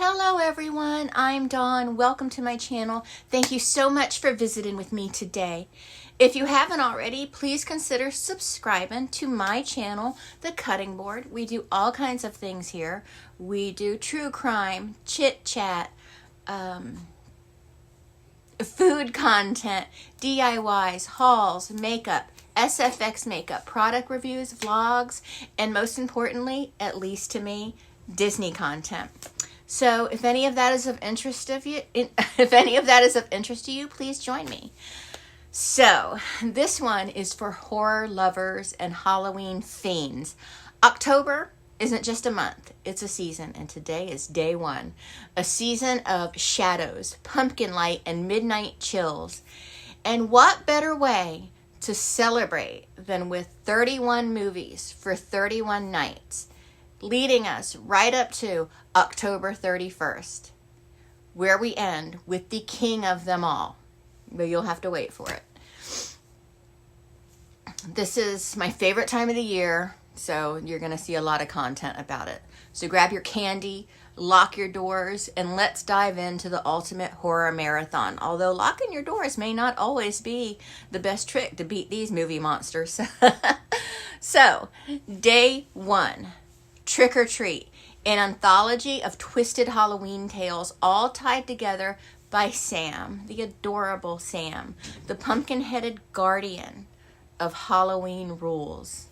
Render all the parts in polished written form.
Hello everyone, I'm Dawn. Welcome to my channel. Thank you so much for visiting with me today. If you haven't already, please consider subscribing to my channel, The Cutting Board. We do all kinds of things here. We do true crime, chit chat, food content, DIYs, hauls, makeup, SFX makeup, product reviews, vlogs, and most importantly, at least to me, Disney content. So if any of that is of interest to you, please join me. So this one is for horror lovers and Halloween fiends. October isn't just a month, it's a season, and today is day one. A season of shadows, pumpkin light, and midnight chills. And what better way to celebrate than with 31 movies for 31 nights, leading us right up to October 31st, where we end with the king of them all. But you'll have to wait for it. This is my favorite time of the year, so you're going to see a lot of content about it. So grab your candy, lock your doors, and let's dive into the ultimate horror marathon. Although locking your doors may not always be the best trick to beat these movie monsters. So, day one, Trick or Treat, an anthology of twisted Halloween tales all tied together by Sam, the adorable Sam, the pumpkin-headed guardian of Halloween rules.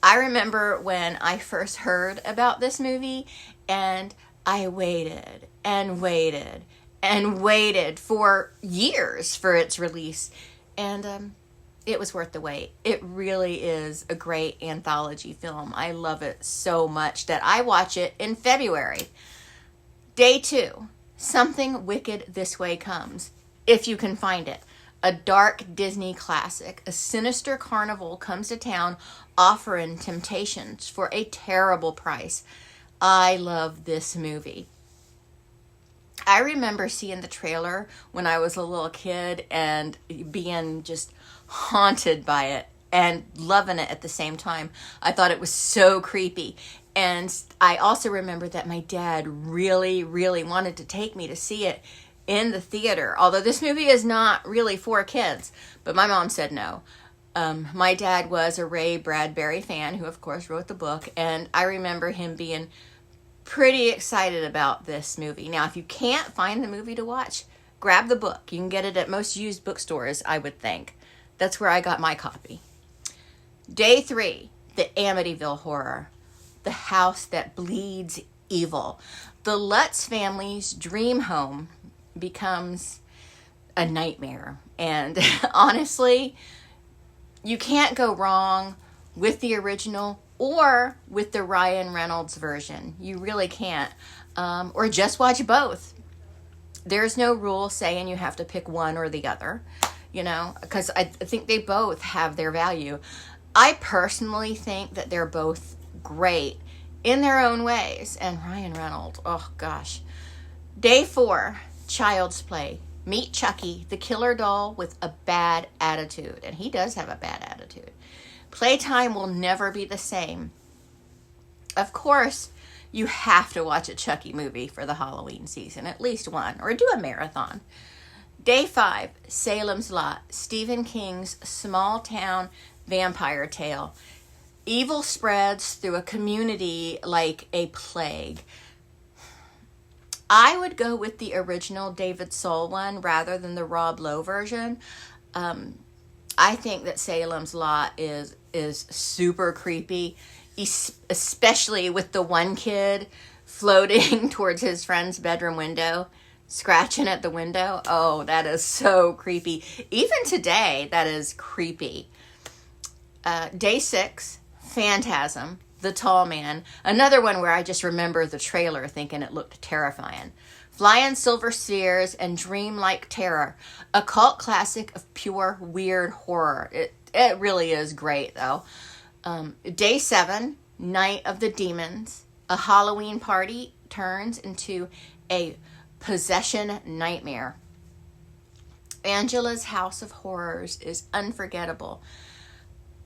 I remember when I first heard about this movie, and I waited and waited and waited for years for its release, and it was worth the wait. It really is a great anthology film. I love it so much that I watch it in February. Day two, Something Wicked This Way Comes, if you can find it. A dark Disney classic. A sinister carnival comes to town offering temptations for a terrible price. I love this movie. I remember seeing the trailer when I was a little kid and being just haunted by it and loving it at the same time. I thought it was so creepy. And I also remember that my dad really, really wanted to take me to see it in the theater. Although this movie is not really for kids, but my mom said no. My dad was a Ray Bradbury fan who, of course, wrote the book. And I remember him being pretty excited about this movie. Now, if you can't find the movie to watch, grab the book. You can get it at most used bookstores, I would think. That's where I got my copy. Day three, the Amityville Horror, the house that bleeds evil. The Lutz family's dream home becomes a nightmare. And honestly, you can't go wrong with the original or with the Ryan Reynolds version. You really can't. Or just watch both. There's no rule saying you have to pick one or the other, you know, because I think they both have their value. I personally think that they're both great in their own ways. And Ryan Reynolds, oh gosh. Day four, Child's Play. Meet Chucky, the killer doll with a bad attitude. And he does have a bad attitude. Playtime will never be the same. Of course, you have to watch a Chucky movie for the Halloween season, at least one, or do a marathon. Day five, Salem's Lot, Stephen King's small town vampire tale. Evil spreads through a community like a plague. I would go with the original David Soul one rather than the Rob Lowe version. I think that Salem's Lot is super creepy, especially with the one kid floating towards his friend's bedroom window, scratching at the window. Oh, that is so creepy. Even today, that is creepy. Day six, Phantasm, the Tall Man. Another one where I just remember the trailer thinking it looked terrifying. Flying Silver Spheres and Dreamlike Terror. A cult classic of pure weird horror. It really is great, though. Day seven, Night of the Demons. A Halloween party turns into a possession nightmare. Angela's House of Horrors is unforgettable.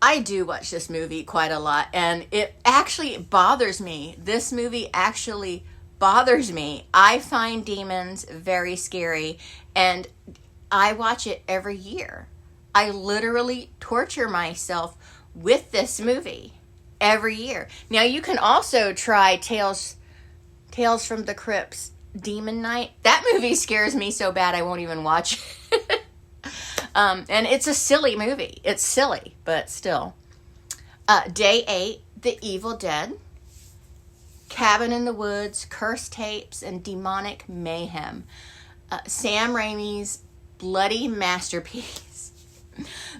I do watch this movie quite a lot, and it actually bothers me. This movie actually bothers me. I find demons very scary, and I watch it every year. I literally torture myself with this movie every year. Now you can also try Tales from the Crypt's Demon Night. That movie scares me so bad I won't even watch it. And it's a silly movie. It's silly, but still. Day 8, The Evil Dead, Cabin in the Woods, Cursed Tapes, and Demonic Mayhem. Sam Raimi's bloody masterpiece.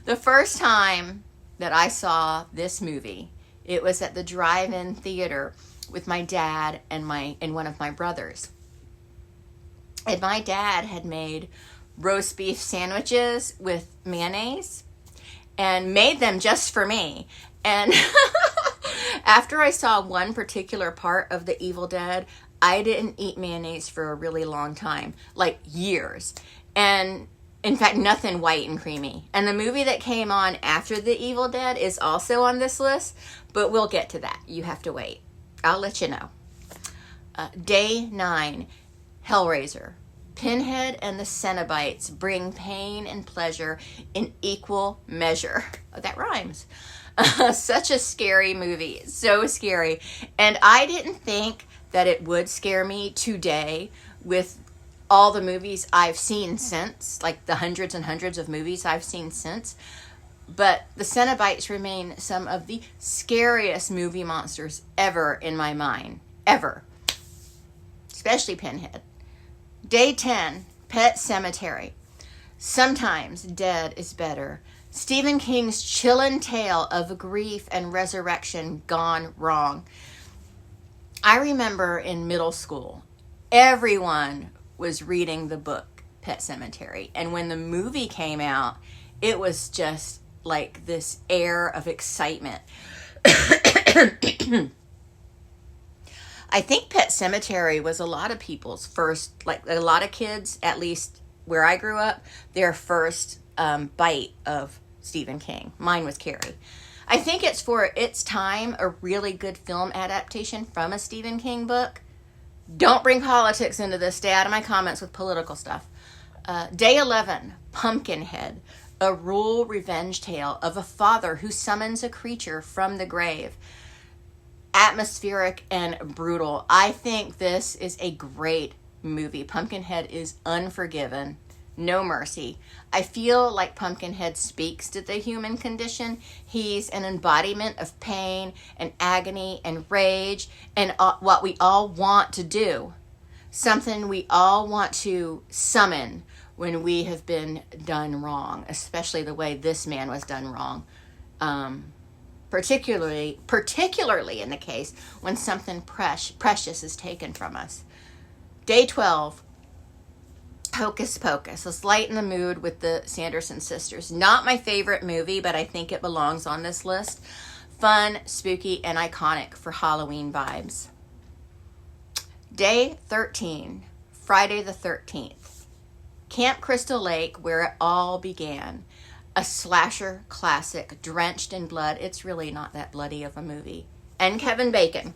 The first time that I saw this movie, it was at the drive-in theater with my dad and one of my brothers. And my dad had made roast beef sandwiches with mayonnaise and made them just for me. And after I saw one particular part of The Evil Dead, I didn't eat mayonnaise for a really long time, like years. And in fact, nothing white and creamy. And the movie that came on after The Evil Dead is also on this list, but we'll get to that. You have to wait. I'll let you know. Day 9, Hellraiser. Pinhead and the Cenobites bring pain and pleasure in equal measure. Oh, that rhymes. Such a scary movie. So scary. And I didn't think that it would scare me today with all the movies I've seen since, like the hundreds and hundreds of movies I've seen since. But the Cenobites remain some of the scariest movie monsters ever in my mind. Ever. Especially Pinhead. Day 10, Pet Sematary. Sometimes dead is better. Stephen King's chilling tale of grief and resurrection gone wrong. I remember in middle school, everyone was reading the book Pet Sematary. And when the movie came out, it was just like this air of excitement. I think Pet Sematary was a lot of people's first, like a lot of kids, at least where I grew up, their first bite of Stephen King. Mine was Carrie. I think it's for its time a really good film adaptation from a Stephen King book. Don't bring politics into this. Stay out of my comments with political stuff. Day 11, Pumpkinhead, a rural revenge tale of a father who summons a creature from the grave. Atmospheric and brutal. I think this is a great movie. Pumpkinhead is unforgiven. No mercy. I feel like Pumpkinhead speaks to the human condition. He's an embodiment of pain and agony and rage and what we all want to do. Something we all want to summon when we have been done wrong, especially the way this man was done wrong. Particularly in the case when something precious is taken from us. Day 12, Hocus Pocus. Let's lighten the mood with the Sanderson sisters. Not my favorite movie, but I think it belongs on this list. Fun, spooky, and iconic for Halloween vibes. Day 13, Friday the 13th. Camp Crystal Lake, where it all began. A slasher classic, drenched in blood. It's really not that bloody of a movie. And Kevin Bacon.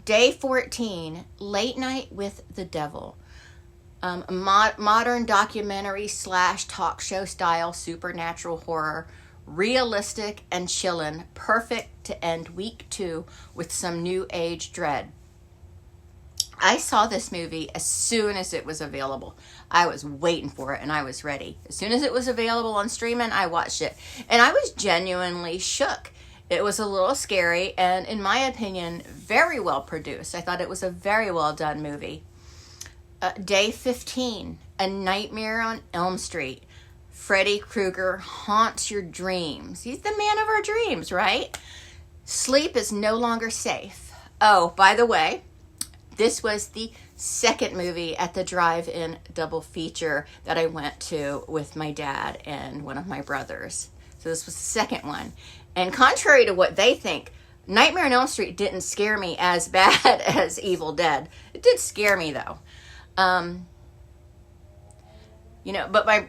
Day 14, Late Night with the Devil. Modern documentary / talk show style supernatural horror. Realistic and chillin'. Perfect to end week 2 with some new age dread. I saw this movie as soon as it was available. I was waiting for it and I was ready. As soon as it was available on streaming, I watched it. And I was genuinely shook. It was a little scary and, in my opinion, very well produced. I thought it was a very well done movie. Day 15, A Nightmare on Elm Street. Freddy Krueger haunts your dreams. He's the man of our dreams, right? Sleep is no longer safe. Oh, by the way, this was the second movie at the drive-in double feature that I went to with my dad and one of my brothers. So this was the second one. And contrary to what they think, Nightmare on Elm Street didn't scare me as bad as Evil Dead. It did scare me, though. But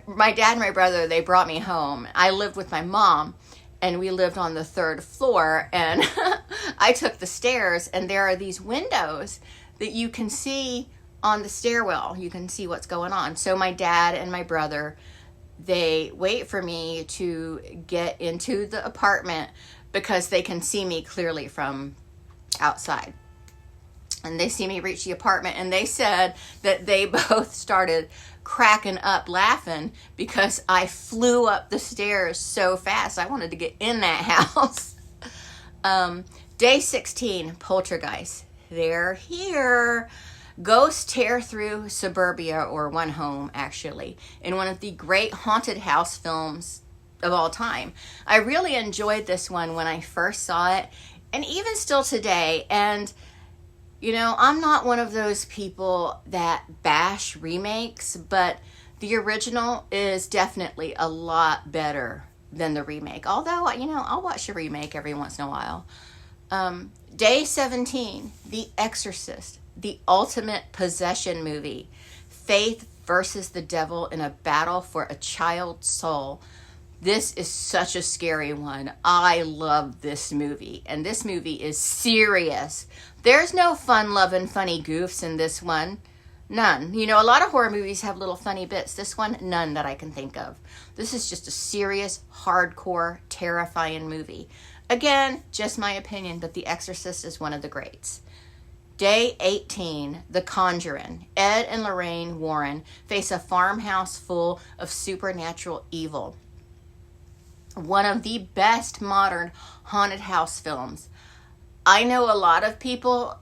my dad and my brother, they brought me home. I lived with my mom, and we lived on the 3rd floor, and I took the stairs, and there are these windows that you can see on the stairwell. You can see what's going on. So my dad and my brother, they wait for me to get into the apartment because they can see me clearly from outside. And they see me reach the apartment, and they said that they both started cracking up laughing because I flew up the stairs so fast. I wanted to get in that house. Day 16, Poltergeist. They're here. Ghosts tear through suburbia, or one home actually, in one of the great haunted house films of all time. I really enjoyed this one when I first saw it, and even still today. And you know, I'm not one of those people that bash remakes, but the original is definitely a lot better than the remake. Although, you know, I'll watch a remake every once in a while. Day 17, The Exorcist, the ultimate possession movie. Faith versus the devil in a battle for a child's soul. This is such a scary one. I love this movie, and this movie is serious. There's no fun-loving, funny goofs in this one. None. You know, a lot of horror movies have little funny bits. This one, none that I can think of. This is just a serious, hardcore, terrifying movie. Again, just my opinion, but The Exorcist is one of the greats. Day 18, The Conjuring. Ed and Lorraine Warren face a farmhouse full of supernatural evil. One of the best modern haunted house films. I know a lot of people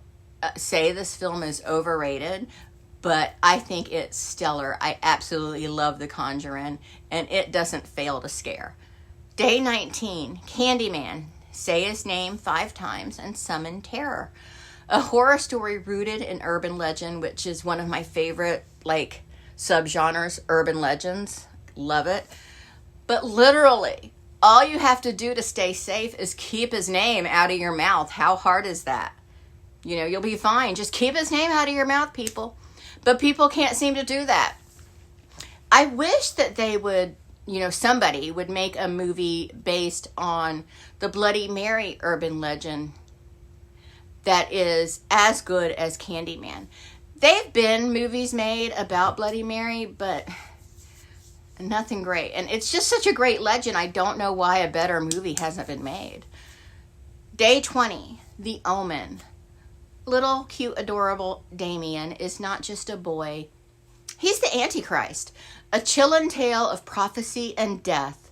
say this film is overrated, but I think it's stellar. I absolutely love The Conjuring, and it doesn't fail to scare. Day 19, Candyman. Say his name 5 times and summon terror. A horror story rooted in urban legend, which is one of my favorite, subgenres, urban legends. Love it. But literally, all you have to do to stay safe is keep his name out of your mouth. How hard is that? You know, you'll be fine. Just keep his name out of your mouth, people. But people can't seem to do that. I wish that they would, somebody would make a movie based on the Bloody Mary urban legend that is as good as Candyman. They've been movies made about Bloody Mary, but nothing great. And it's just such a great legend. I don't know why a better movie hasn't been made. Day 20, The Omen. Little, cute, adorable Damien is not just a boy. He's the Antichrist. A chilling tale of prophecy and death.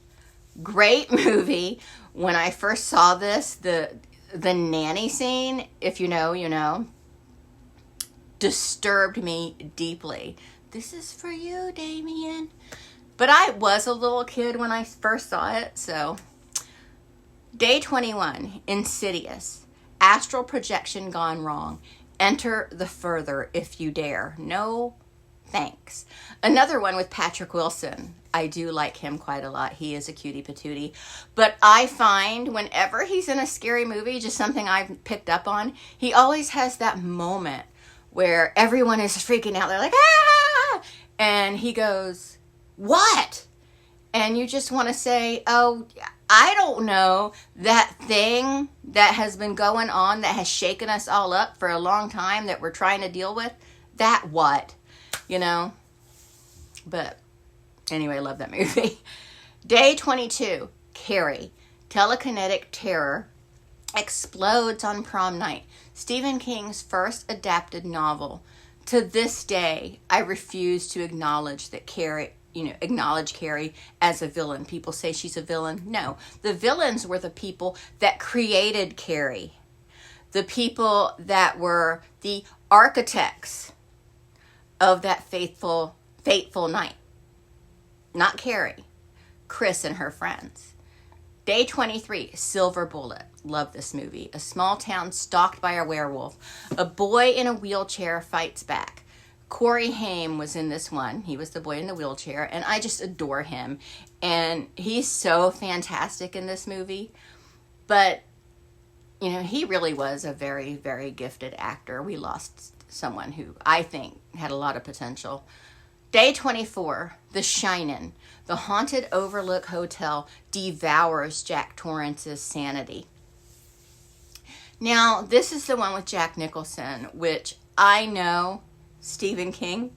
Great movie. When I first saw this, the nanny scene, if you know, you know, disturbed me deeply. This is for you, Damien. But I was a little kid when I first saw it, so. Day 21, Insidious. Astral projection gone wrong. Enter the further if you dare. No thanks. Another one with Patrick Wilson. I do like him quite a lot. He is a cutie patootie. But I find whenever he's in a scary movie, just something I've picked up on, he always has that moment where everyone is freaking out. They're like, ah! And he goes, what? And you just want to say, oh, I don't know, that thing that has been going on that has shaken us all up for a long time that we're trying to deal with, that what? You know? But anyway, I love that movie. Day 22, Carrie. Telekinetic terror explodes on prom night. Stephen King's first adapted novel. To this day, I refuse to acknowledge that acknowledge Carrie as a villain. People say she's a villain. No, the villains were the people that created Carrie. The people that were the architects of that fateful night. Not Carrie. Chris and her friends. Day 23, Silver Bullet. Love this movie. A small town stalked by a werewolf. A boy in a wheelchair fights back. Corey Haim was in this one. He was the boy in the wheelchair, and I just adore him. And he's so fantastic in this movie. But, he really was a very, very gifted actor. We lost someone who I think had a lot of potential. Day 24, The Shining. The haunted Overlook Hotel devours Jack Torrance's sanity. Now, this is the one with Jack Nicholson, which I know Stephen King,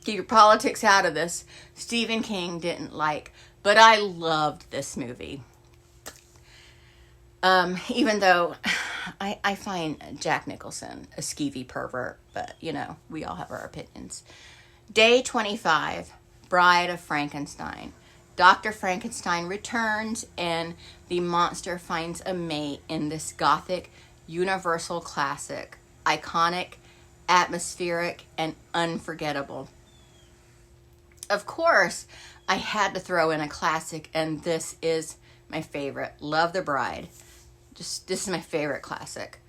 keep your politics out of this, Stephen King didn't like, but I loved this movie. Even though I find Jack Nicholson a skeevy pervert, but you know, we all have our opinions. Day 25, Bride of Frankenstein. Dr. Frankenstein returns and the monster finds a mate in this gothic, universal classic, iconic, atmospheric, and unforgettable. Of course, I had to throw in a classic, and this is my favorite. Love the Bride. This is my favorite classic.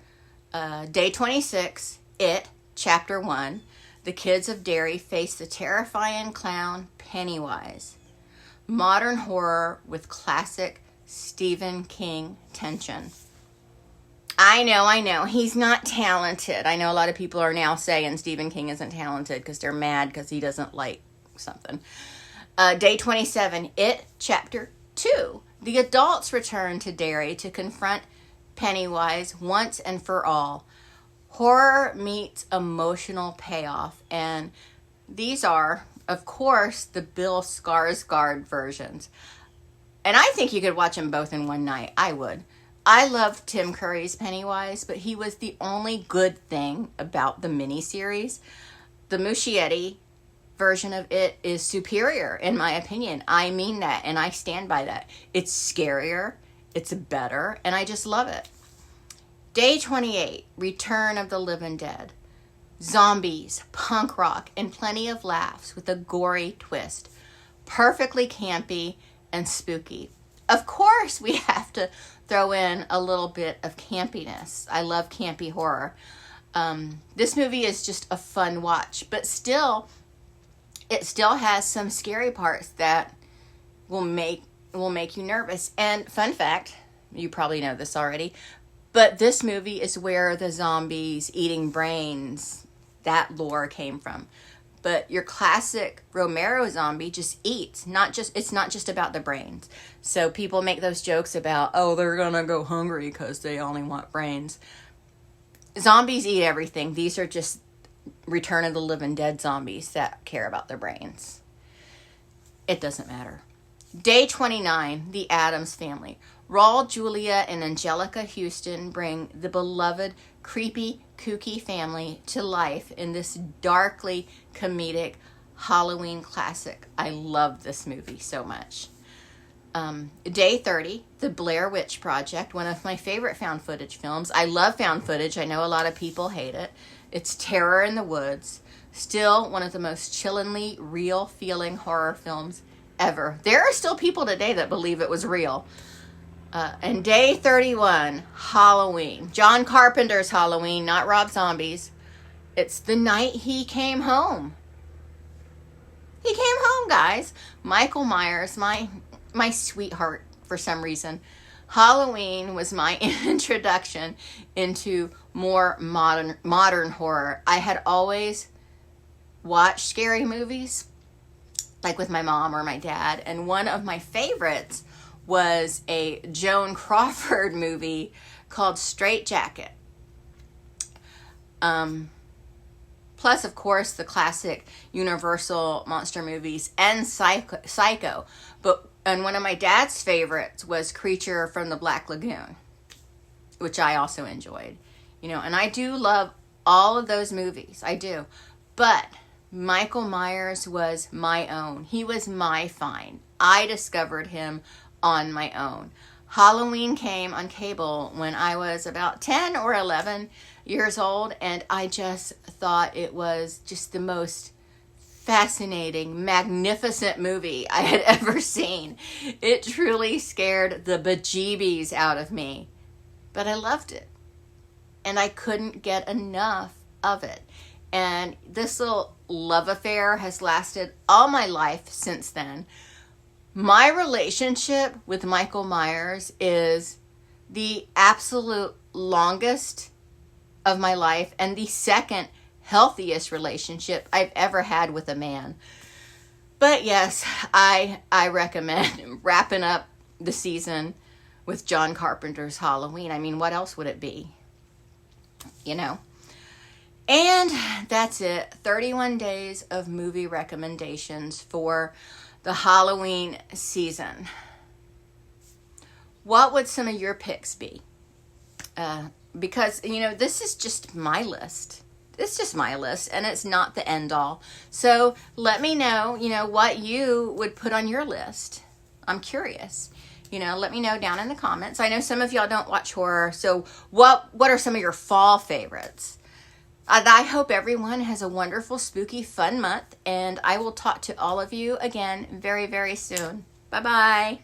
Day 26, It, Chapter 1. The kids of Derry face the terrifying clown Pennywise. Modern horror with classic Stephen King tension. I know. He's not talented. I know a lot of people are now saying Stephen King isn't talented because they're mad because he doesn't like something. Day 27, It, Chapter 2. The adults return to Derry to confront Pennywise once and for all. Horror meets emotional payoff, and these are, of course, the Bill Skarsgård versions. And I think you could watch them both in one night. I would. I love Tim Curry's Pennywise, but he was the only good thing about the miniseries. The Muschietti version of it is superior, in my opinion. I mean that, and I stand by that. It's scarier, it's better, and I just love it. Day 28, Return of the Living Dead. Zombies, punk rock, and plenty of laughs with a gory twist. Perfectly campy and spooky. Of course, we have to throw in a little bit of campiness. I love campy horror. This movie is just a fun watch, but still, it still has some scary parts that will make you nervous. And fun fact, you probably know this already, but this movie is where the zombies eating brains, that lore came from. But your classic Romero zombie just eats. It's not just about the brains. So people make those jokes about, oh, they're going to go hungry because they only want brains. Zombies eat everything. These are just Return of the Living Dead zombies that care about their brains. It doesn't matter. Day 29, The Addams Family. Raul Julia and Angelica Houston bring the beloved, creepy, kooky family to life in this darkly comedic Halloween classic. I love this movie so much. Day 30, The Blair Witch Project, one of my favorite found footage films. I love found footage. I know a lot of people hate it. It's terror in the woods. Still one of the most chillingly real feeling horror films ever. There are still people today that believe it was real. And Day 31, Halloween. John Carpenter's Halloween, not Rob Zombie's. It's the night he came home. He came home, guys. Michael Myers, my sweetheart for some reason. Halloween was my introduction into more modern horror. I had always watched scary movies, like with my mom or my dad, and one of my favorites was a Joan Crawford movie called Straight Jacket. Plus, of course, the classic Universal monster movies and Psycho. And one of my dad's favorites was Creature from the Black Lagoon, which I also enjoyed. And I do love all of those movies. I do. But Michael Myers was my own. He was my find. I discovered him on my own. Halloween came on cable when I was about 10 or 11 years old, and I just thought it was just the most fascinating, magnificent movie I had ever seen. It truly scared the bejeebies out of me, but I loved it, and I couldn't get enough of it. And this little love affair has lasted all my life since then. My relationship with Michael Myers is the absolute longest of my life and the second healthiest relationship I've ever had with a man. But yes, I recommend wrapping up the season with John Carpenter's Halloween. I mean, what else would it be? And that's it. 31 days of movie recommendations for the Halloween season. What would some of your picks be? Because, you know, this is just my list. It's just my list, and it's not the end all. So let me know, you know, what you would put on your list. I'm curious. You know, let me know down in the comments. I know some of y'all don't watch horror, so what are some of your fall favorites? I hope everyone has a wonderful, spooky, fun month, and I will talk to all of you again very, very soon. Bye-bye.